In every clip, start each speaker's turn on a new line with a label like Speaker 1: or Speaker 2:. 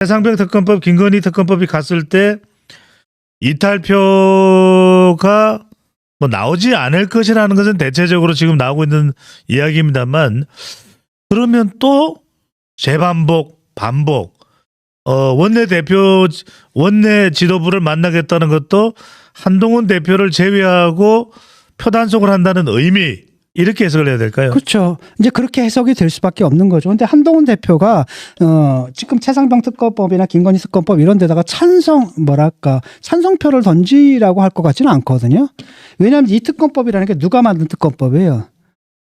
Speaker 1: 최상병 특검법, 김건희 특검법이 갔을 때 이탈표가 뭐 나오지 않을 것이라는 것은 대체적으로 지금 나오고 있는 이야기입니다만, 그러면 또 재반복, 반복, 원내 지도부를 만나겠다는 것도 한동훈 대표를 제외하고 표단속을 한다는 의미, 이렇게 해석을 해야 될까요?
Speaker 2: 그렇죠. 이제 그렇게 해석이 될 수밖에 없는 거죠. 근데 한동훈 대표가 지금 최상병 특검법이나 김건희 특검법 이런 데다가 찬성표를 던지라고 할 것 같지는 않거든요. 왜냐하면 이 특검법이라는 게 누가 만든 특검법이에요?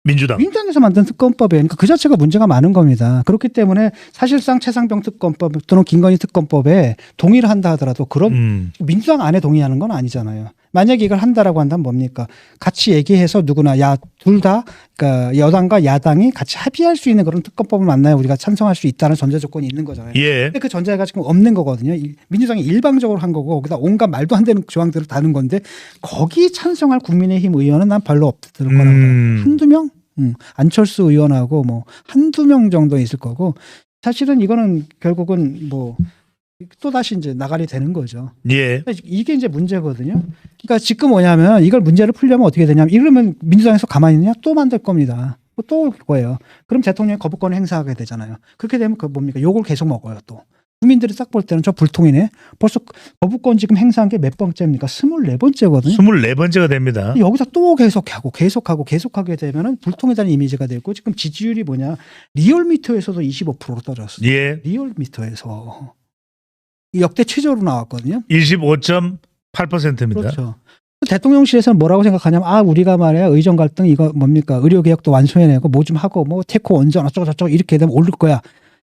Speaker 2: 민주당에서 만든 특검법이에요. 그러니까 그 자체가 문제가 많은 겁니다. 그렇기 때문에 사실상 최상병 특검법 또는 김건희 특검법에 동의를 한다 하더라도 그런 민주당 안에 동의하는 건 아니잖아요. 만약에 이걸 한다라고 한다면 뭡니까? 같이 얘기해서 누구나 둘 다 그러니까 여당과 야당이 같이 합의할 수 있는 그런 특검법을 만나야 우리가 찬성할 수 있다는 전제 조건이 있는 거잖아요.
Speaker 1: 예.
Speaker 2: 근데 그 전제가 지금 없는 거거든요. 민주당이 일방적으로 한 거고 거기다 온갖 말도 안 되는 조항들을 다는 건데 거기 찬성할 국민의힘 의원은 난 별로 없을 거라고 봐요. 한두 명? 안철수 의원하고 뭐 한두 명 정도 있을 거고 사실은 이거는 결국은 뭐 또다시 이제 나가리 되는 거죠.
Speaker 1: 예.
Speaker 2: 이게 이제 문제거든요. 그러니까 지금 뭐냐면 이걸 문제를 풀려면 어떻게 되냐면 이러면 민주당에서 가만히 있느냐 또 만들 겁니다. 또 올 거예요. 그럼 대통령이 거부권을 행사하게 되잖아요. 그렇게 되면 그 뭡니까? 욕을 계속 먹어요 또. 국민들이 딱 볼 때는 저 불통이네. 벌써 거부권 지금 행사한 게 몇 번째입니까? 24번째거든요.
Speaker 1: 24번째가 됩니다.
Speaker 2: 여기서 또 계속하게 되면은 불통이라는 이미지가 되고 지금 지지율이 뭐냐. 리얼미터에서도 25%로 떨어졌어요.
Speaker 1: 예.
Speaker 2: 리얼미터에서. 역대 최저로 나왔거든요.
Speaker 1: 25.8%입니다.
Speaker 2: 그렇죠. 대통령실에서는 뭐라고 생각하냐면 우리가 말이야 의정 갈등 이거 뭡니까 의료개혁도 완수해내고 뭐 좀 하고 뭐 테코 원전 어쩌고 저쩌고 이렇게 되면 오를 거야.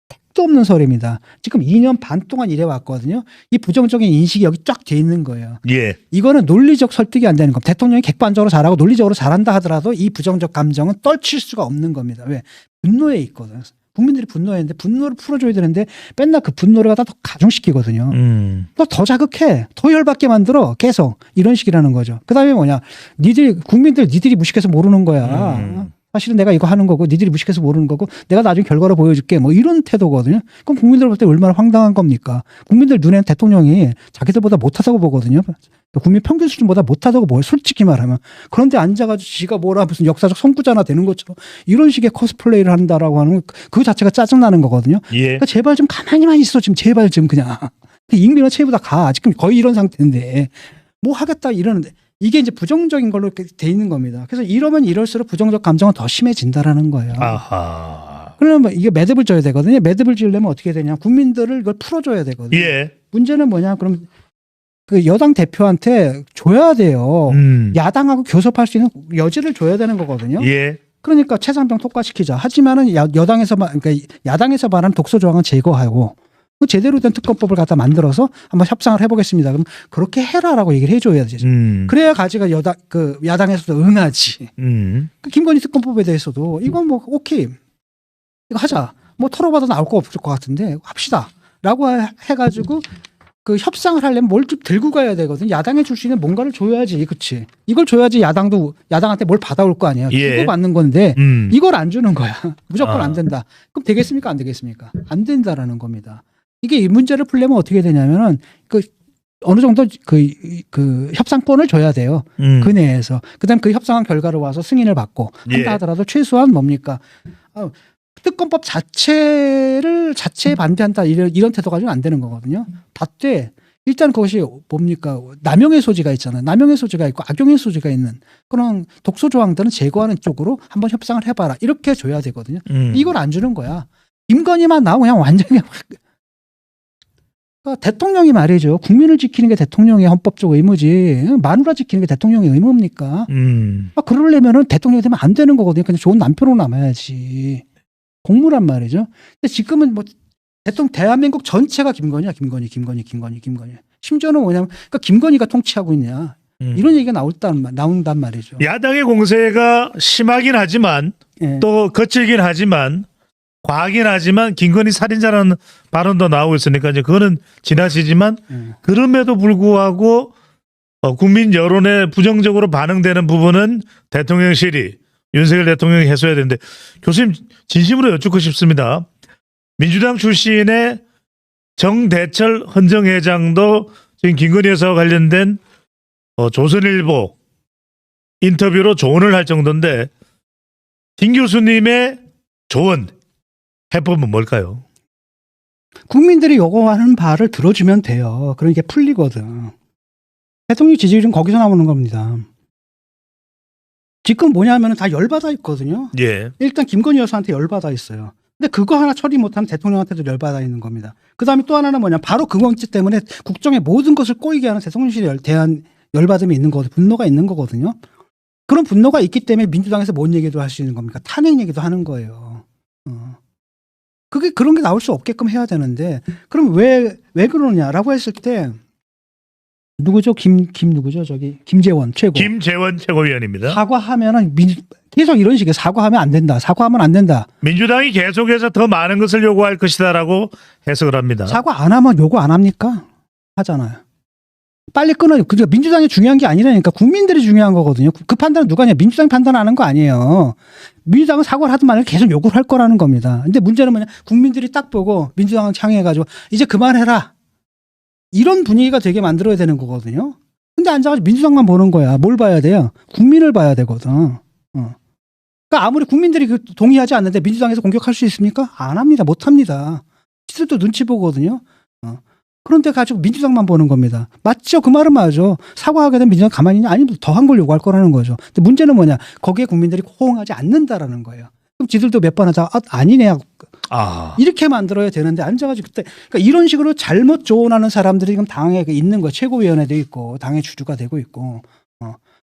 Speaker 2: 택도 없는 소리입니다. 지금 2년 반 동안 일해왔거든요. 이 부정적인 인식이 여기 쫙 돼 있는 거예요.
Speaker 1: 예.
Speaker 2: 이거는 논리적 설득이 안 되는 겁니다. 대통령이 객관적으로 잘하고 논리적으로 잘한다 하더라도 이 부정적 감정은 떨칠 수가 없는 겁니다. 왜? 분노에 있거든. 국민들이 분노했는데 분노를 풀어줘야 되는데 맨날 그 분노를 갖다 더 가중시키거든요. 너 더 자극해. 더 열받게 만들어. 계속. 이런 식이라는 거죠. 그 다음에 뭐냐. 국민들이 무식해서 모르는 거야. 사실은 내가 이거 하는 거고 니들이 무식해서 모르는 거고 내가 나중에 결과로 보여줄게 뭐 이런 태도거든요. 그럼 국민들 볼 때 얼마나 황당한 겁니까? 국민들 눈에는 대통령이 자기들보다 못하다고 보거든요. 국민 평균 수준보다 못하다고 보여요. 솔직히 말하면. 그런데 앉아가지고 지가 뭐라 무슨 역사적 선구자나 되는 것처럼 이런 식의 코스플레이를 한다라고 하는 그 자체가 짜증나는 거거든요.
Speaker 1: 예.
Speaker 2: 그러니까 제발 좀 가만히만 있어. 지금 제발 좀 그냥. 임기나 체보다 가. 지금 거의 이런 상태인데 뭐 하겠다 이러는데 이게 이제 부정적인 걸로 이렇게 돼 있는 겁니다. 그래서 이러면 이럴수록 부정적 감정은 더 심해진다라는 거예요.
Speaker 1: 아하.
Speaker 2: 그러면 이게 매듭을 져야 되거든요. 매듭을 지으려면 어떻게 되냐. 국민들을 이걸 풀어줘야 되거든요.
Speaker 1: 예.
Speaker 2: 문제는 뭐냐. 그럼 그 여당 대표한테 줘야 돼요. 야당하고 교섭할 수 있는 여지를 줘야 되는 거거든요.
Speaker 1: 예.
Speaker 2: 그러니까 최상병 통과시키자. 하지만은 그러니까 야당에서 말하는 독소 조항은 제거하고 제대로 된 특검법을 갖다 만들어서 한번 협상을 해보겠습니다. 그럼 그렇게 해라라고 얘기를 해줘야 되죠. 그래야 가지가 야당에서도 응하지. 그 김건희 특검법에 대해서도 이건 뭐 오케이 이거 하자. 뭐 털어봐도 나올 거 없을 것 같은데 합시다라고 해가지고. 그 협상을 하려면 뭘 좀 들고 가야 되거든. 야당에 줄 수 있는 뭔가를 줘야지. 그렇지. 이걸 줘야지 야당한테 뭘 받아올 거 아니에요.
Speaker 1: 예.
Speaker 2: 주고 받는 건데 이걸 안 주는 거야. 무조건 안 된다. 그럼 되겠습니까? 안 되겠습니까? 안 된다라는 겁니다. 이게 이 문제를 풀려면 어떻게 되냐면은 그 어느 정도 그 협상권을 줘야 돼요. 그 내에서. 그다음 그 협상한 결과를 와서 승인을 받고 한다 하더라도 최소한 뭡니까? 특검법 자체에 반대한다 이런 태도 가지고는 안 되는 거거든요. 받되 일단 그것이 뭡니까? 남용의 소지가 있잖아요. 남용의 소지가 있고 악용의 소지가 있는 그런 독소 조항들은 제거하는 쪽으로 한번 협상을 해봐라. 이렇게 줘야 되거든요. 이걸 안 주는 거야. 김건희만 나오고 그냥 완전히 그러니까 대통령이 말이죠. 국민을 지키는 게 대통령의 헌법적 의무지. 마누라 지키는 게 대통령의 의무입니까? 그러려면은 대통령이 되면 안 되는 거거든요. 그냥 좋은 남편으로 남아야지. 공무란 말이죠. 근데 지금은 뭐 대한민국 전체가 김건희. 심지어는 뭐냐면 그러니까 김건희가 통치하고 있냐. 이런 얘기가 나온단 말이죠.
Speaker 1: 야당의 공세가 심하긴 하지만 또 거칠긴 하지만 과하긴 하지만 김건희 살인자라는 발언도 나오고 있으니까 이제 그거는 지나치지만 그럼에도 불구하고 국민 여론에 부정적으로 반응되는 부분은 대통령실이 윤석열 대통령이 해소해야 되는데 교수님 진심으로 여쭙고 싶습니다. 민주당 출신의 정대철 헌정회장도 지금 김건희 여사와 관련된 조선일보 인터뷰로 조언을 할 정도인데 김 교수님의 조언 해법은 뭘까요?
Speaker 2: 국민들이 요구하는 바를 들어주면 돼요. 그러니까 풀리거든. 대통령 지지율은 거기서 나오는 겁니다. 지금 뭐냐면 다 열받아 있거든요.
Speaker 1: 예.
Speaker 2: 일단 김건희 여사한테 열받아 있어요. 근데 그거 하나 처리 못하면 대통령한테도 열받아 있는 겁니다. 그 다음에 또 하나는 뭐냐. 바로 그 문제 때문에 국정의 모든 것을 꼬이게 하는 대통령실에 대한 열받음이 있는 거거든요. 분노가 있는 거거든요. 그런 분노가 있기 때문에 민주당에서 뭔 얘기도 할 수 있는 겁니까? 탄핵 얘기도 하는 거예요. 그게 그런 게 나올 수 없게끔 해야 되는데 그럼 왜 그러냐라고 했을 때 누구죠? 누구죠? 김재원 최고.
Speaker 1: 김재원 최고위원입니다.
Speaker 2: 사과하면은 계속 이런 식의 사과하면 안 된다. 사과하면 안 된다.
Speaker 1: 민주당이 계속해서 더 많은 것을 요구할 것이다라고 해석을 합니다.
Speaker 2: 사과 안 하면 요구 안 합니까? 하잖아요. 빨리 끊어요. 그러니까 민주당이 중요한 게 아니라니까 국민들이 중요한 거거든요. 그 판단은 누가 하냐? 민주당이 판단하는 거 아니에요. 민주당은 사과를 하든 말든 계속 요구를 할 거라는 겁니다. 근데 문제는 뭐냐? 국민들이 딱 보고 민주당을 향해가지고 이제 그만해라. 이런 분위기가 되게 만들어야 되는 거거든요. 근데 앉아가지고 민주당만 보는 거야. 뭘 봐야 돼요? 국민을 봐야 되거든. 그러니까 아무리 국민들이 동의하지 않는데 민주당에서 공격할 수 있습니까? 안 합니다. 못 합니다. 지들도 눈치 보거든요. 그런데 가지고 민주당만 보는 겁니다. 맞죠? 그 말은 맞죠. 사과하게 되면 민주당 가만히 있냐? 아니면 더한 걸 요구할 거라는 거죠. 근데 문제는 뭐냐? 거기에 국민들이 호응하지 않는다라는 거예요. 그럼 지들도 몇 번 하자. 아니네. 이렇게 만들어야 되는데 앉아가지고 그때 그러니까 이런 식으로 잘못 조언하는 사람들이 지금 당에 있는 거예요. 최고위원회도 있고 당의 주주가 되고 있고.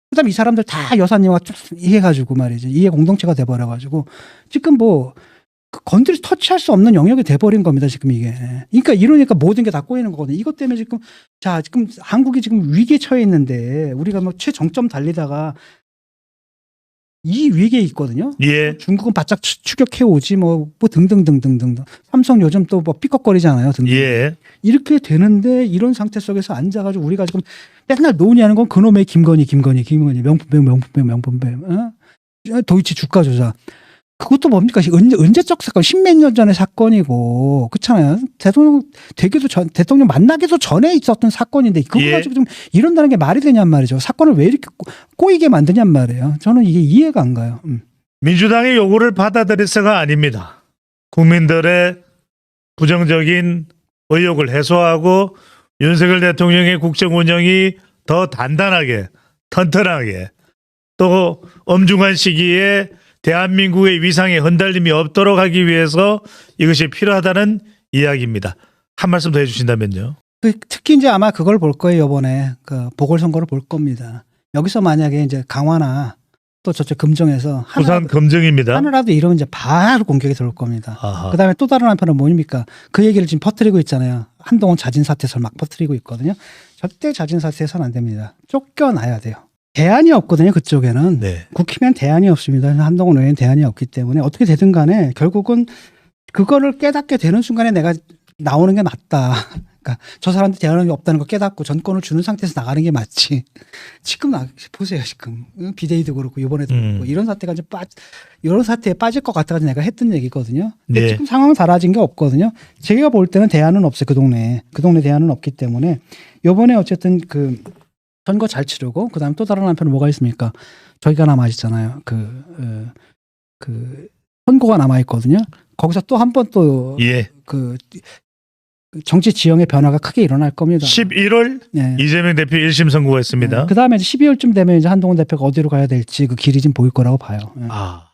Speaker 2: 그다음 이 사람들 다 여사님과 이해가지고 말이죠. 이해 공동체가 돼버려가지고 지금 뭐 건드리 터치할 수 없는 영역이 돼버린 겁니다. 지금 이게. 그러니까 이러니까 모든 게 다 꼬이는 거거든요. 이것 때문에 지금 지금 한국이 지금 위기에 처해 있는데 우리가 뭐 최정점 달리다가 이 위기에 있거든요.
Speaker 1: 예.
Speaker 2: 중국은 바짝 추격해 오지 뭐 등등등등등. 삼성 요즘 또 뭐 삐걱거리잖아요. 등등.
Speaker 1: 예.
Speaker 2: 이렇게 되는데 이런 상태 속에서 앉아가지고 우리가 지금 맨날 논의하는 건 그놈의 김건희 명품뱀 도이치 주가 조작. 그것도 뭡니까? 언제적 사건, 십몇 년 전의 사건이고, 그렇잖아요. 대통령 만나기도 전에 있었던 사건인데, 그거
Speaker 1: 예.
Speaker 2: 가지고 좀 이런다는 게 말이 되냔 말이죠. 사건을 왜 이렇게 꼬이게 만드냔 말이에요. 저는 이게 이해가 안 가요.
Speaker 1: 민주당의 요구를 받아들일서가 아닙니다. 국민들의 부정적인 의혹을 해소하고 윤석열 대통령의 국정 운영이 더 단단하게, 튼튼하게, 또 엄중한 시기에 대한민국의 위상에 흔들림이 없도록 하기 위해서 이것이 필요하다는 이야기입니다. 한 말씀 더 해주신다면요.
Speaker 2: 특히 이제 아마 그걸 볼 거예요. 이번에 그 보궐선거를 볼 겁니다. 여기서 만약에 이제 강화나 또 저쪽 금정에서
Speaker 1: 부산 금정입니다.
Speaker 2: 하나라도 이러면 이제 바로 공격이 들어올 겁니다.
Speaker 1: 아하.
Speaker 2: 그다음에 또 다른 한편은 뭡니까? 그 얘기를 지금 퍼뜨리고 있잖아요. 한동훈 자진 사퇴설 막 퍼뜨리고 있거든요. 절대 자진 사퇴해서는 안 됩니다. 쫓겨나야 돼요. 대안이 없거든요. 그쪽에는.
Speaker 1: 네.
Speaker 2: 국힘엔 대안이 없습니다. 한동훈 의원은 대안이 없기 때문에 어떻게 되든 간에 결국은 그거를 깨닫게 되는 순간에 내가 나오는 게 맞다. 그러니까 저 사람한테 대안이 없다는 거 깨닫고 전권을 주는 상태에서 나가는 게 맞지. 지금 보세요. 지금 비대위도 그렇고 이번에도 그렇고 이런 사태가 이제 이런 사태에 빠질 것 같아가지고 내가 했던 얘기거든요. 근데
Speaker 1: 네.
Speaker 2: 지금 상황은 달라진 게 없거든요. 제가 볼 때는 대안은 없어요. 그 동네 대안은 없기 때문에 이번에 어쨌든 그 선거 잘 치르고 그다음에 또 다른 한편은 뭐가 있습니까? 저희가 남아 있잖아요. 그 선거가 남아 있거든요. 거기서 또 한 번 또
Speaker 1: 예.
Speaker 2: 그 정치 지형의 변화가 크게 일어날 겁니다.
Speaker 1: 11월
Speaker 2: 네.
Speaker 1: 이재명 대표 1심 선고가 있습니다.
Speaker 2: 그다음에 이제 12월쯤 되면 이제 한동훈 대표가 어디로 가야 될지 그 길이 좀 보일 거라고 봐요. 네.
Speaker 1: 아.